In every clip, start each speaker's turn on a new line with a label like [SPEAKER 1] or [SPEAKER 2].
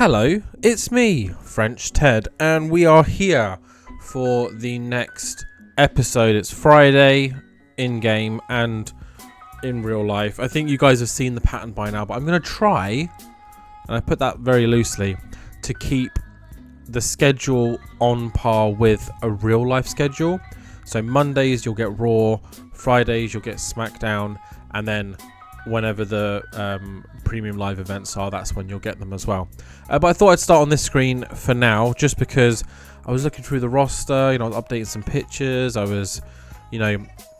[SPEAKER 1] Hello, it's me, French Ted, and we are here for the next episode. It's Friday, in-game and in real life. I think you guys have seen the pattern by now, but I'm going to try, and I put that very loosely, to keep the schedule on par with a real life schedule. So Mondays you'll get Raw, Fridays you'll get Smackdown, and then whenever the premium live events are, that's when you'll get them as well. But I thought I'd start on this screen for now, just because I was looking through the roster, I was updating some pictures, I was,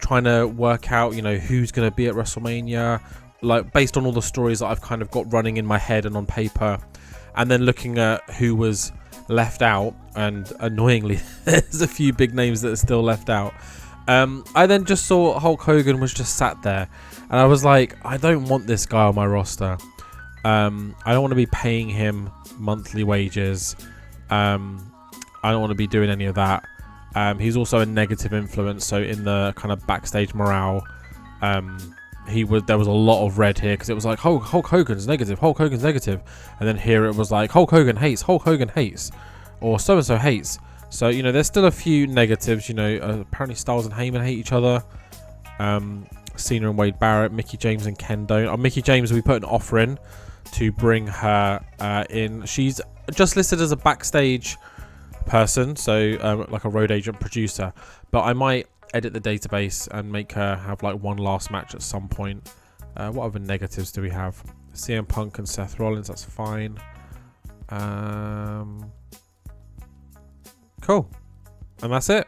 [SPEAKER 1] trying to work out, who's going to be at WrestleMania, like based on all the stories that I've kind of got running in my head and on paper, and then looking at who was left out, and annoyingly, there's a few big names that are still left out. I then just saw Hulk Hogan was just sat there, and I was like, I don't want this guy on my roster. I don't want to be paying him monthly wages. I don't want to be doing any of that. He's also a negative influence, so in the kind of backstage morale, there was a lot of red here, because it was like Hulk Hogan's negative, and then here it was like Hulk Hogan hates, or so and so hates. So there's still a few negatives. Apparently Styles and Heyman hate each other. Cena and Wade Barrett, Mickie James and Ken don't. Mickie James, we put an offer in to bring her in. She's just listed as a backstage person, so like a road agent producer, but I might edit the database and make her have like one last match at some point. What other negatives do we have? CM Punk and Seth Rollins, that's fine. Cool, and that's it.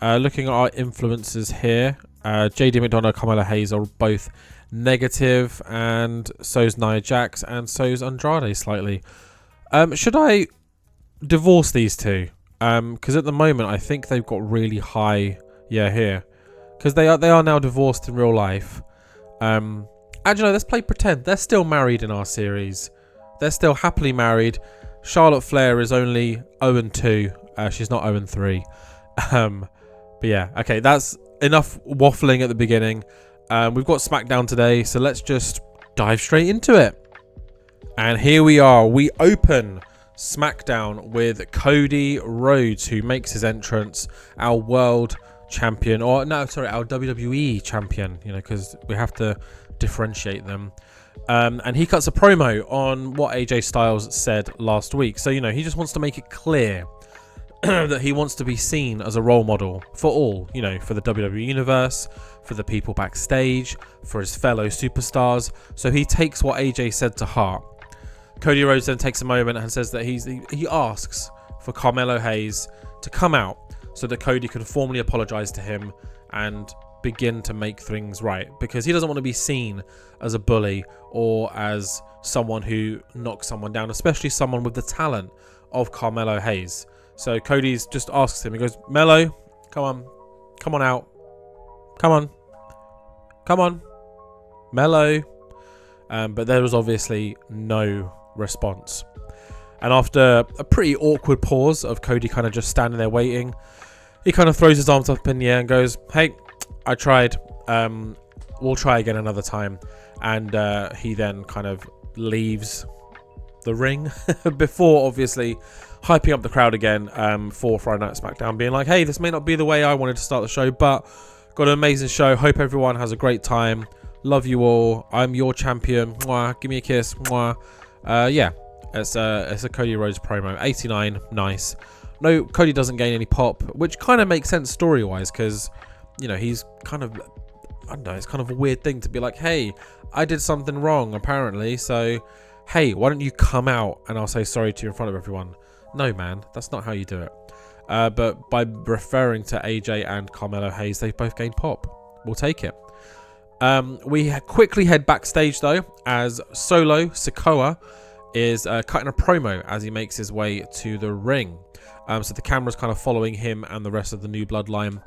[SPEAKER 1] Looking at our influences here, JD McDonough, Carmelo Hayes are both negative, and so's Nia Jax, and so's Andrade slightly. Should I divorce these two? Because at the moment I think they've got really high, here, because they are now divorced in real life. Actually, no, let's play pretend. They're still married in our series. They're still happily married. Charlotte Flair is only 0-2. She's not 0-3. But yeah, okay, that's enough waffling at the beginning. We've got Smackdown today, so let's just dive straight into it. And here we are. We open Smackdown with Cody Rhodes, who makes his entrance, our world champion, our WWE champion, because we have to differentiate them. And he cuts a promo on what AJ Styles said last week. So, he just wants to make it clear that he wants to be seen as a role model for all, for the WWE universe, for the people backstage, for his fellow superstars. So he takes what AJ said to heart. Cody Rhodes then takes a moment and says that he asks for Carmelo Hayes to come out so that Cody can formally apologize to him and begin to make things right, because he doesn't want to be seen as a bully or as someone who knocks someone down, especially someone with the talent of Carmelo Hayes. So Cody's just asks him, he goes, Melo, come on out, come on, Melo. But there was obviously no response. And after a pretty awkward pause of Cody kind of just standing there waiting, he kind of throws his arms up in the air and goes, hey, I tried, we'll try again another time. And he then kind of leaves the ring before obviously hyping up the crowd again for Friday Night Smackdown, being like, hey, this may not be the way I wanted to start the show, but got an amazing show. Hope everyone has a great time. Love you all. I'm your champion. Mwah. Give me a kiss. Mwah. It's a Cody Rhodes promo. 89, nice. No, Cody doesn't gain any pop, which kind of makes sense story-wise, because, he's kind of, I don't know, it's kind of a weird thing to be like, hey, I did something wrong, apparently, so, hey, why don't you come out and I'll say sorry to you in front of everyone? No, man, that's not how you do it. But by referring to AJ and Carmelo Hayes, they both gain pop. We'll take it. We quickly head backstage, though, as Solo Sikoa is cutting a promo as he makes his way to the ring. So the camera's kind of following him and the rest of the New Bloodline.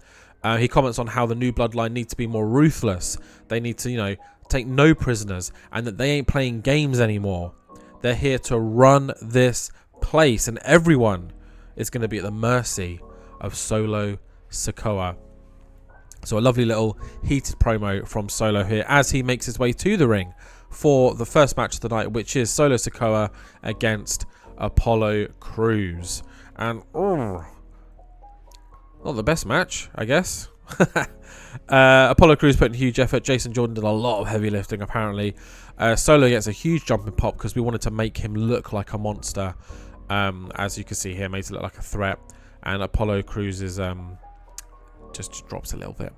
[SPEAKER 1] He comments on how the New Bloodline need to be more ruthless. They need to, take no prisoners, and that they ain't playing games anymore. They're here to run this place, and everyone is going to be at the mercy of Solo Sikoa. So a lovely little heated promo from Solo here as he makes his way to the ring for the first match of the night, which is Solo Sikoa against Apollo Crews. And not the best match, I guess. Apollo Crews put in huge effort. Jason Jordan did a lot of heavy lifting, apparently. Solo gets a huge jumping pop because we wanted to make him look like a monster. As you can see here, made it look like a threat. And Apollo Crews is just drops a little bit.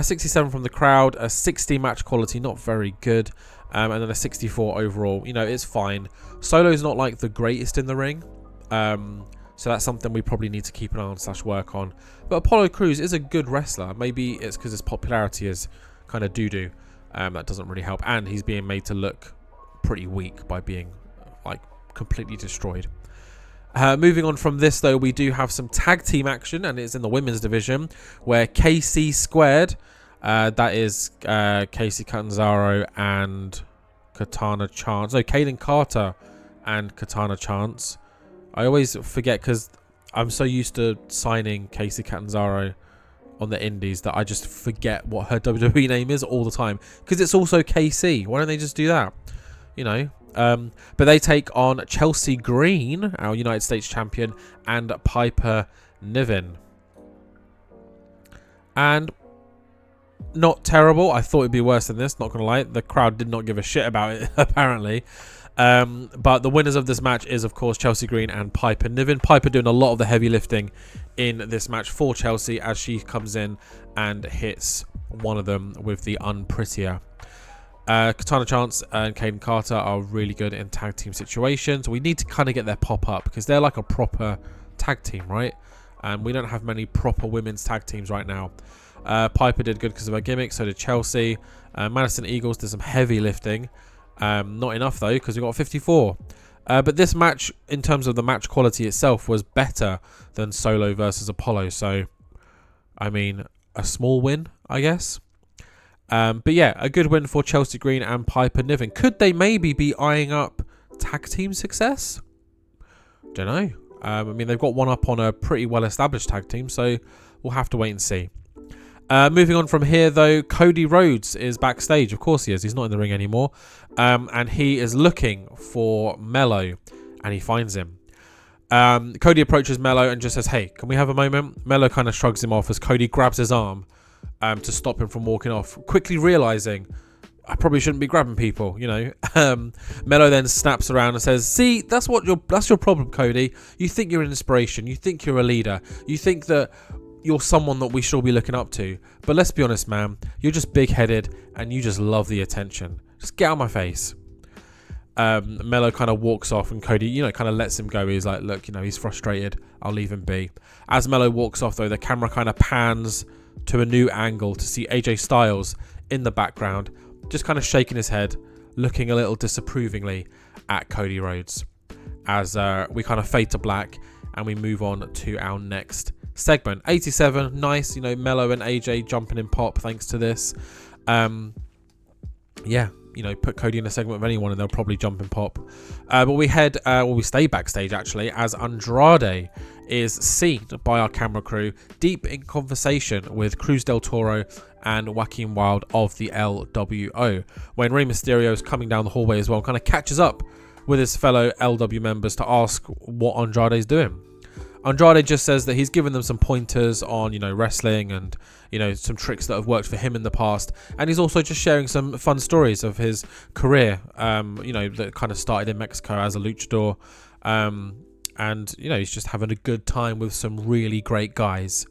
[SPEAKER 1] 67 from the crowd, a 60 match quality, not very good. And then a 64 overall. You know, it's fine. Solo's not like the greatest in the ring. So that's something we probably need to keep an eye on / work on. But Apollo Crews is a good wrestler. Maybe it's because his popularity is kind of doo-doo. That doesn't really help. And he's being made to look pretty weak by being like completely destroyed. Moving on from this, though, we do have some tag team action, and it's in the women's division, where KC Squared, that is Casey Catanzaro and Katana Chance. No, Kaden Carter and Katana Chance. I always forget because I'm so used to signing Casey Catanzaro on the indies that I just forget what her WWE name is all the time. Because it's also KC. Why don't they just do that? You know. But they take on Chelsea Green, our United States champion, and Piper Niven. And not terrible. I thought it'd be worse than this, not gonna lie. The crowd did not give a shit about it, apparently. But the winners of this match is, of course, Chelsea Green and Piper Niven. Piper doing a lot of the heavy lifting in this match for Chelsea as she comes in and hits one of them with the unprettier. Katana Chance and Kaden Carter are really good in tag team situations. We need to kind of get their pop up because they're like a proper tag team, right? And we don't have many proper women's tag teams right now. Piper did good because of her gimmick, so did Chelsea. Madison Eagles did some heavy lifting. Not enough though, because we got 54. But this match, in terms of the match quality itself, was better than Solo versus Apollo. So, I mean, a small win, I guess. But yeah, a good win for Chelsea Green and Piper Niven. Could they maybe be eyeing up tag team success? Don't know. I mean, they've got one up on a pretty well-established tag team, so we'll have to wait and see. Moving on from here, though, Cody Rhodes is backstage. Of course he is. He's not in the ring anymore. And he is looking for Melo, and he finds him. Cody approaches Melo and just says, "Hey, can we have a moment?" Melo kind of shrugs him off as Cody grabs his arm to stop him from walking off, quickly realizing I probably shouldn't be grabbing people, you know. Melo then snaps around and says, "See, that's your problem, Cody. You think you're an inspiration. You think you're a leader. You think that you're someone that we should all be looking up to. But let's be honest, man. You're just big-headed and you just love the attention. Just get out of my face." Melo kind of walks off and Cody, you know, kind of lets him go. He's like, look, you know, he's frustrated. I'll leave him be. As Melo walks off, though, the camera kind of pans to a new angle to see AJ Styles in the background, just kind of shaking his head, looking a little disapprovingly at Cody Rhodes. As we kind of fade to black and we move on to our next segment. 87, nice, you know, Melo and AJ jumping in pop thanks to this. Yeah, you know, put Cody in a segment with anyone and they'll probably jump and pop. But we stay backstage actually as Andrade is seen by our camera crew deep in conversation with Cruz del Toro and Joaquin Wilde of the LWO, when Rey Mysterio is coming down the hallway as well, kind of catches up with his fellow LW members to ask what Andrade's doing. Andrade just says that he's given them some pointers on, you know, wrestling and, you know, some tricks that have worked for him in the past. And he's also just sharing some fun stories of his career, you know, that kind of started in Mexico as a luchador. And, you know, he's just having a good time with some really great guys.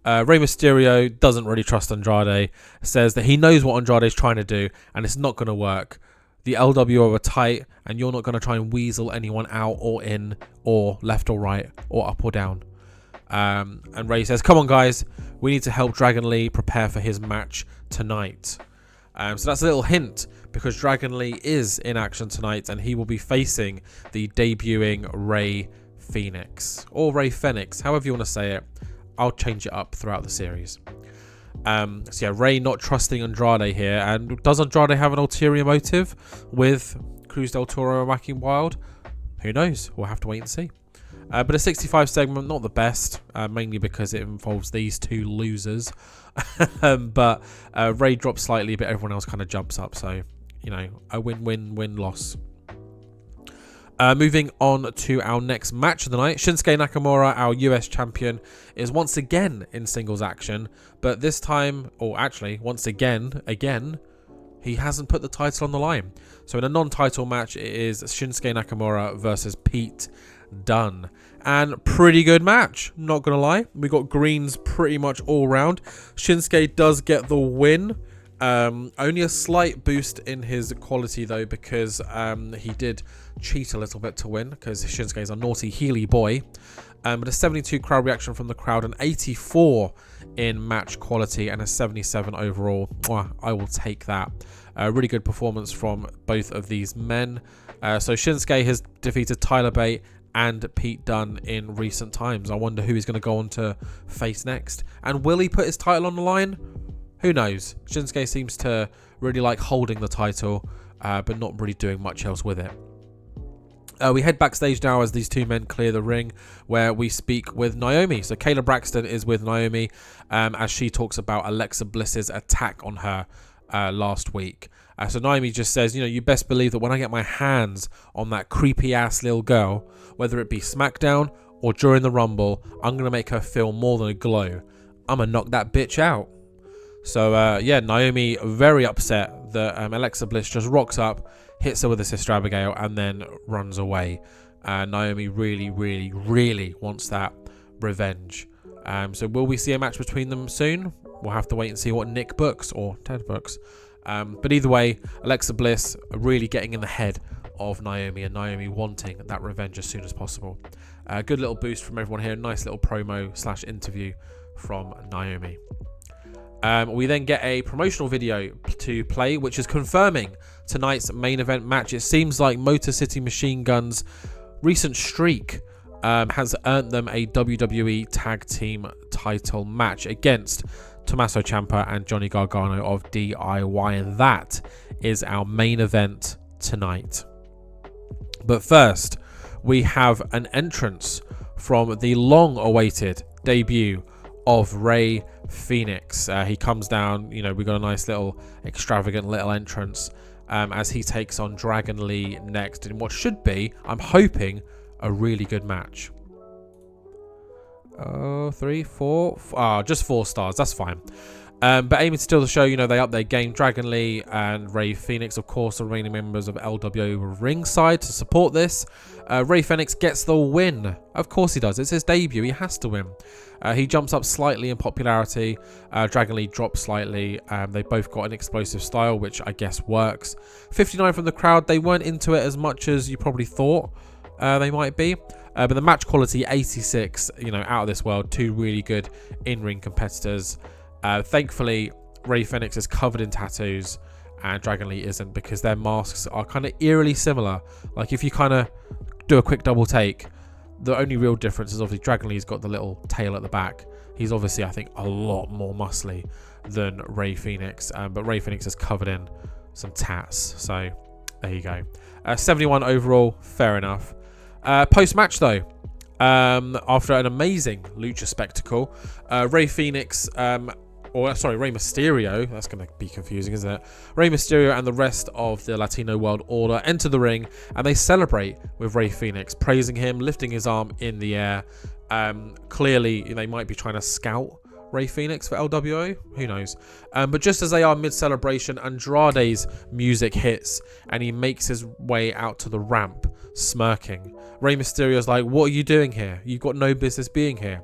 [SPEAKER 1] Rey Mysterio doesn't really trust Andrade, says that he knows what Andrade's trying to do and it's not going to work. The LWO are tight and you're not going to try and weasel anyone out or in or left or right or up or down. And Rey says, "Come on, guys. We need to help Dragon Lee prepare for his match tonight." So that's a little hint because Dragon Lee is in action tonight and he will be facing the debuting Rey Fenix or Rey Fenix, however you want to say it. I'll change it up throughout the series. So yeah, Rey not trusting Andrade here. And does Andrade have an ulterior motive with Cruz del Toro and Joaquin Wilde? Who knows? We'll have to wait and see. But a 65 segment, not the best, mainly because it involves these two losers. But Rey drops slightly, but everyone else kind of jumps up. So you know, a win-win-win-loss. Moving on to our next match of the night, Shinsuke Nakamura, our US champion, is once again in singles action, but this time, or actually once again, he hasn't put the title on the line. So in a non-title match, it is Shinsuke Nakamura versus Pete Dunne. And pretty good match, not going to lie. We got greens pretty much all round. Shinsuke does get the win. Only a slight boost in his quality though, because he did cheat a little bit to win, because Shinsuke is a naughty heely boy. But a 72 crowd reaction from the crowd, an 84 in match quality, and a 77 overall. Mwah, I will take that. Really good performance from both of these men. So Shinsuke has defeated Tyler Bate and Pete Dunne in recent times. I wonder who he's going to go on to face next. And will he put his title on the line? Who knows? Shinsuke seems to really like holding the title, but not really doing much else with it. We head backstage now as these two men clear the ring, where we speak with Naomi. So Kayla Braxton is with Naomi as she talks about Alexa Bliss's attack on her last week. So Naomi just says, you know, you best believe that when I get my hands on that creepy ass little girl, whether it be Smackdown or during the Rumble, I'm going to make her feel more than a glow. I'm going to knock that bitch out. So yeah, Naomi very upset that Alexa Bliss just rocks up, hits her with a Sister Abigail, and then runs away. Naomi really wants that revenge. So will we see a match between them soon? We'll have to wait and see what Nick books or Ted books. But either way, Alexa Bliss really getting in the head of Naomi, and Naomi wanting that revenge as soon as possible. Good little boost from everyone here. Nice little promo / interview from Naomi. We then get a promotional video to play, which is confirming tonight's main event match. It seems like Moto City Machine Guns' recent streak has earned them a WWE Tag Team title match against Tommaso Ciampa and Johnny Gargano of DIY, and that is our main event tonight. But first, we have an entrance from the long-awaited debut of Rey Fenix. He comes down, you know, we got a nice little extravagant little entrance as he takes on Dragon Lee next in what should be, I'm hoping, a really good match. 3, 4, just 4 stars, that's fine. But aiming to steal the show, you know, they up their game. Dragon Lee and Rey Fenix, of course, are reigning members of LWO, were ringside to support this. Rey Fenix gets the win. Of course he does. It's his debut. He has to win. He jumps up slightly in popularity. Dragon Lee drops slightly. They both got an explosive style, which I guess works. 59 from the crowd. They weren't into it as much as you probably thought they might be. But the match quality, 86, you know, out of this world. Two really good in-ring competitors. Thankfully, Rey Fenix is covered in tattoos and Dragon Lee isn't, because their masks are kind of eerily similar. Like if you kind of do a quick double take, the only real difference is obviously Dragon Lee's got the little tail at the back. He's obviously, I think, a lot more muscly than Rey Fenix, but Rey Fenix is covered in some tats. So there you go. 71 overall, fair enough. Post-match though, after an amazing lucha spectacle, Rey Fenix, Rey Mysterio, that's going to be confusing, isn't it? Rey Mysterio and the rest of the Latino World Order enter the ring, and they celebrate with Rey Fenix, praising him, lifting his arm in the air. Clearly, they might be trying to scout Rey Fenix for LWO, who knows? But just as they are mid-celebration, Andrade's music hits, and he makes his way out to the ramp, smirking. Rey Mysterio's like, what are you doing here? You've got no business being here.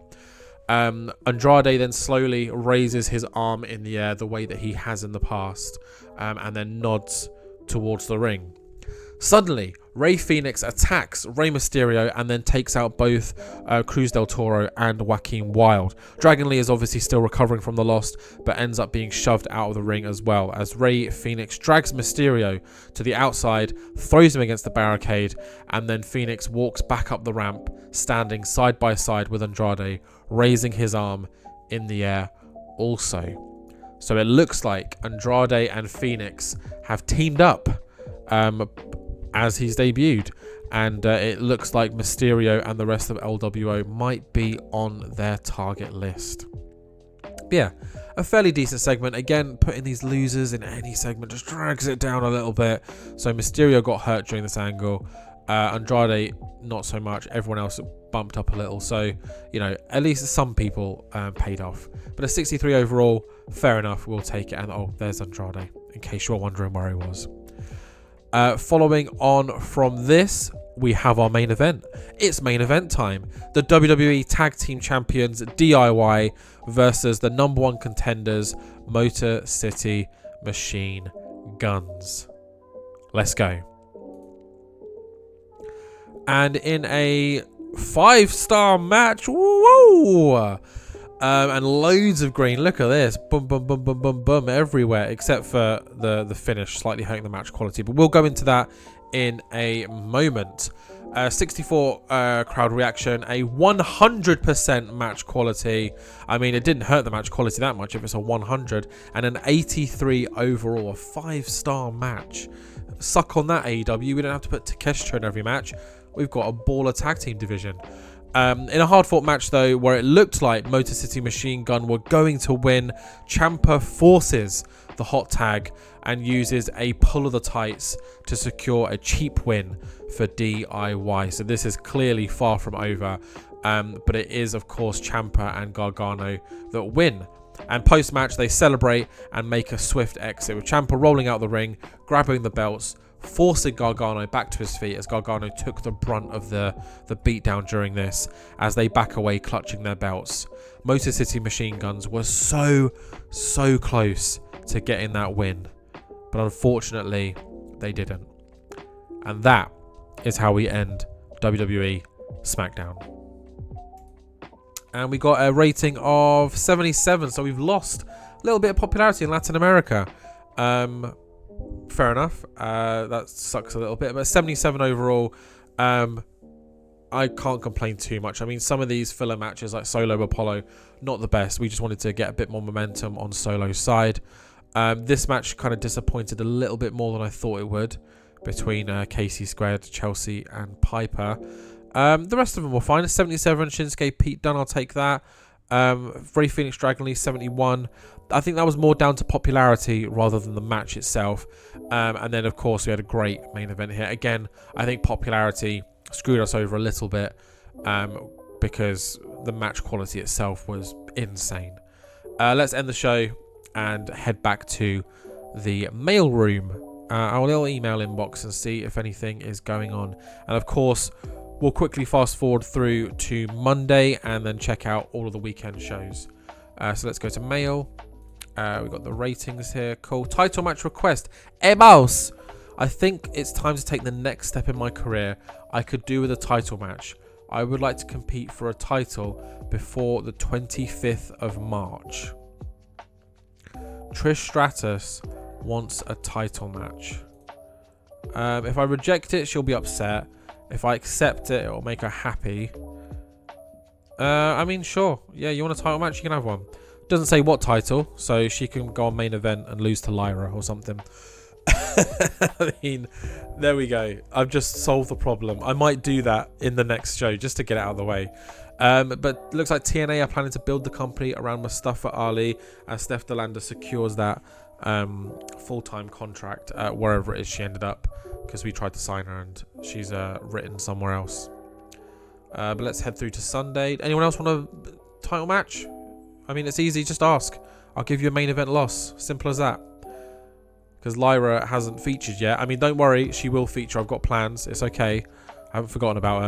[SPEAKER 1] Andrade then slowly raises his arm in the air the way that he has in the past, and then nods towards the ring. Suddenly, Rey Fenix attacks Rey Mysterio and then takes out both Cruz del Toro and Joaquin Wilde. Dragon Lee is obviously still recovering from the loss, but ends up being shoved out of the ring as well, as Rey Fenix drags Mysterio to the outside, throws him against the barricade, and then Fenix walks back up the ramp, standing side by side with Andrade, raising his arm in the air also. So it looks like Andrade and Fenix have teamed up as he's debuted, and it looks like Mysterio and the rest of LWO might be on their target list. But yeah, a fairly decent segment. Again, putting these losers in any segment just drags it down a little bit. So Mysterio got hurt during this angle. Andrade, not so much. Everyone else bumped up a little. So, you know, at least some people paid off. But a 63 overall, fair enough. We'll take it. And oh, there's Andrade, in case you're wondering where he was. Following on from this, we have our main event. It's main event time. The WWE Tag Team Champions DIY versus the number one contenders, Moto City Machine Guns. Let's go. And in a 5-star match, whoa, and loads of green. Look at this, boom, boom, boom, boom, boom, boom, everywhere, except for the finish, slightly hurting the match quality. But we'll go into that in a moment. 64 crowd reaction, a 100% match quality. I mean, it didn't hurt the match quality that much if it's a 100, and an 83 overall, a 5-star match. Suck on that, AEW. We don't have to put Takeshita in every match. We've got a baller tag team division. In a hard-fought match, though, where it looked like Moto City Machine Gun were going to win, Ciampa forces the hot tag and uses a pull of the tights to secure a cheap win for DIY. So this is clearly far from over, but it is, of course, Ciampa and Gargano that win. And post-match, they celebrate and make a swift exit, with Ciampa rolling out the ring, grabbing the belts, forcing Gargano back to his feet as Gargano took the brunt of the beatdown during this, as they back away clutching their belts. Motor City Machine Guns were so close to getting that win, but unfortunately they didn't. And that is how we end WWE Smackdown. And we got a rating of 77, so we've lost a little bit of popularity in Latin America. Fair enough. That sucks a little bit, but 77 overall. I can't complain too much. I mean, some of these filler matches like Solo Apollo, not the best. We just wanted to get a bit more momentum on Solo's side. This match kind of disappointed a little bit more than I thought it would, between Casey Squared, Chelsea and Piper. The rest of them were fine. 77 Shinsuke, Pete Dunne, I'll take that. Rey Fenix, Dragon Lee, 71. I think that was more down to popularity rather than the match itself. And then, of course, we had a great main event here. Again, I think popularity screwed us over a little bit because the match quality itself was insane. Let's end the show and head back to the mail room, our little email inbox, and see if anything is going on. And, of course, we'll quickly fast forward through to Monday and then check out all of the weekend shows. So let's go to mail. We've got the ratings here. Cool. Title match request. Mouse. I think it's time to take the next step in my career. I could do with a title match. I would like to compete for a title before the 25th of March. Trish Stratus wants a title match. If I reject it, she'll be upset. If I accept it, it'll make her happy. I mean, sure. Yeah, you want a title match? You can have one. Doesn't say what title, so she can go on main event and lose to Lyra or something. I mean, there we go. I've just solved the problem. I might do that in the next show just to get it out of the way. But looks like TNA are planning to build the company around Mustafa Ali as Steph Delander secures that full-time contract wherever it is she ended up, because we tried to sign her and she's written somewhere else. But let's head through to Sunday. Anyone else want a title match? I mean, it's easy. Just ask. I'll give you a main event loss. Simple as that. Because Lyra hasn't featured yet. I mean, don't worry. She will feature. I've got plans. It's okay. I haven't forgotten about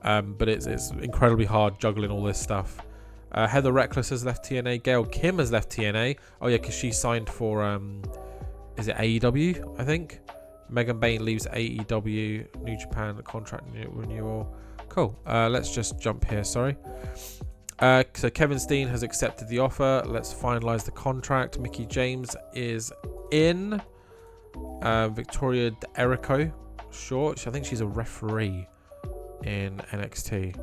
[SPEAKER 1] her. But it's incredibly hard juggling all this stuff. Heather Reckless has left TNA. Gail Kim has left TNA. Oh, yeah, because she signed for, is it AEW, I think? Megan Bain leaves AEW. New Japan contract renewal. Cool. Let's just jump here. Sorry. So Kevin Steen has accepted the offer. Let's finalize the contract. Mickey James is in. Victoria Erico, short. I think she's a referee in NXT.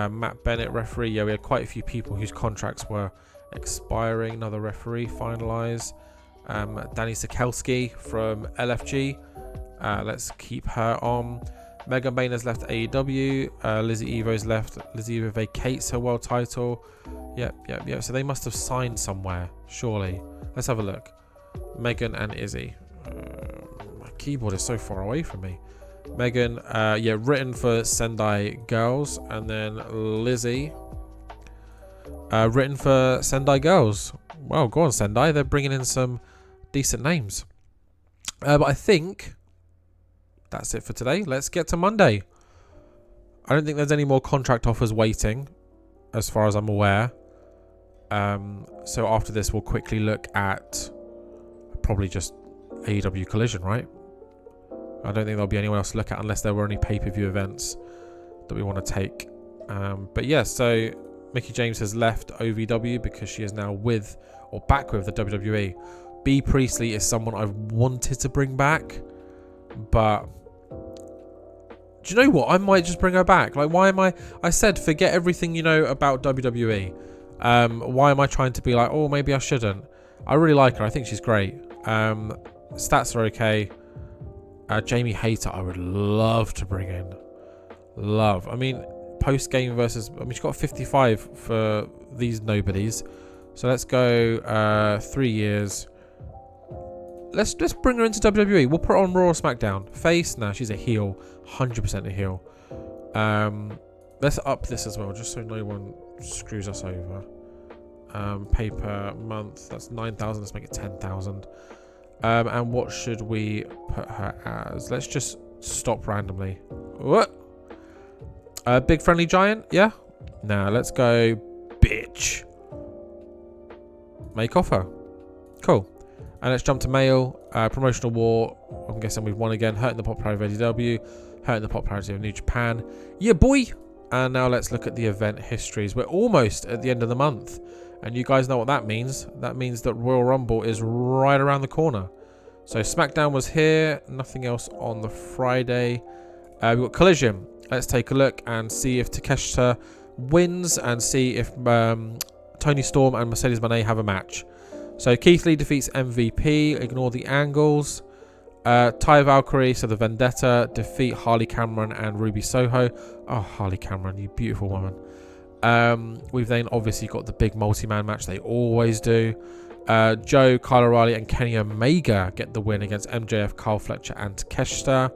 [SPEAKER 1] Matt Bennett, referee. Yeah, we had quite a few people whose contracts were expiring. Another referee finalize. Danny Sikelski from LFG. Let's keep her on. Megan Bayner's left AEW. Lizzie Evo's left. Lizzie Evo vacates her world title. Yep. So they must have signed somewhere, surely. Let's have a look. Megan and Izzy. My keyboard is so far away from me. Megan, written for Sendai Girls. And then Lizzie, written for Sendai Girls. Well, go on, Sendai. They're bringing in some decent names. But I think that's it for today. Let's get to Monday. I don't think there's any more contract offers waiting, as far as I'm aware. So after this, we'll quickly look at probably just AEW Collision, right? I don't think there'll be anyone else to look at unless there were any pay-per-view events that we want to take. But yeah, so Mickie James has left OVW because she is now with, or back with, the WWE. B. Priestley is someone I've wanted to bring back, but do you know what? I might just bring her back. Like, why am I said forget everything you know about WWE. Why am I trying to be like, oh, maybe I shouldn't? I really like her. I think she's great. Stats are okay. Jamie Hayter, I would love to bring in. Love. I mean, post-game versus... I mean, she's got 55 for these nobodies. So let's go 3 years. Let's bring her into WWE. We'll put her on Raw or Smackdown. Face? No, she's a heel. 100% a heel. Let's up this as well, just so no one screws us over. Pay per month. That's 9,000. Let's make it 10,000. And what should we put her as? Let's just stop randomly. What? Big friendly giant? Yeah? Nah, let's go bitch. Make offer. Cool. And let's jump to male. Promotional war. I'm guessing we've won again. Hurting the popularity of AEW. Hurting the popularity of New Japan. Yeah, boy. And now let's look at the event histories. We're almost at the end of the month. And you guys know what that means. That means that Royal Rumble is right around the corner. So Smackdown was here. Nothing else on the Friday. We've got Collision. Let's take a look and see if Takeshita wins. And see if Toni Storm and Mercedes Moné have a match. So Keith Lee defeats MVP. Ignore the angles. Ty Valkyrie, so the Vendetta, defeat Harley Cameron and Ruby Soho. Oh, Harley Cameron, you beautiful woman. We've then obviously got the big multi-man match. They always do. Joe, Kyle O'Reilly and Kenny Omega get the win against MJF, Kyle Fletcher and Takeshita.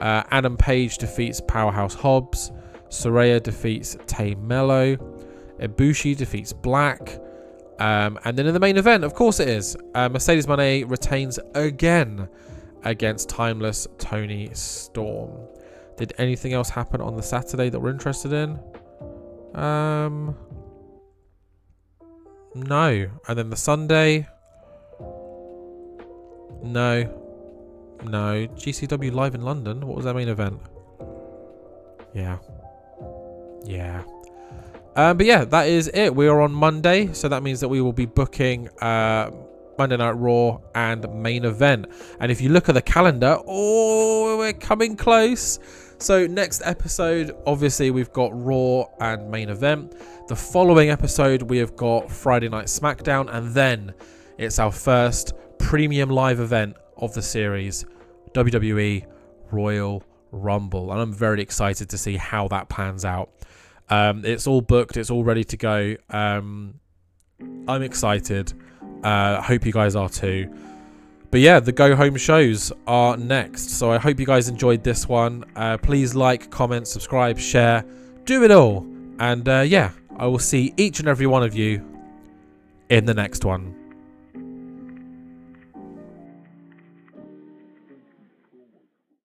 [SPEAKER 1] Adam Page defeats Powerhouse Hobbs. Saraya defeats Tay Mello. Ibushi defeats Black. And then in the main event, of course it is, Mercedes Moné retains again against Timeless Toni Storm. Did anything else happen on the Saturday that we're interested in? No. And then the Sunday? No. GCW live in London. What was their main event? Yeah. But yeah, that is it. We are on Monday, so that means that we will be booking Monday Night Raw and main event. And if you look at the calendar, oh, we're coming close. So next episode, obviously we've got Raw and main event. The following episode, we have got Friday Night Smackdown, and then it's our first premium live event of the series, WWE Royal Rumble. And I'm very excited to see how that pans out. It's all booked. It's all ready to go. I'm excited. I hope you guys are too. But yeah, the go home shows are next. So I hope you guys enjoyed this one. Please like, comment, subscribe, share. Do it all. And yeah, I will see each and every one of you in the next one.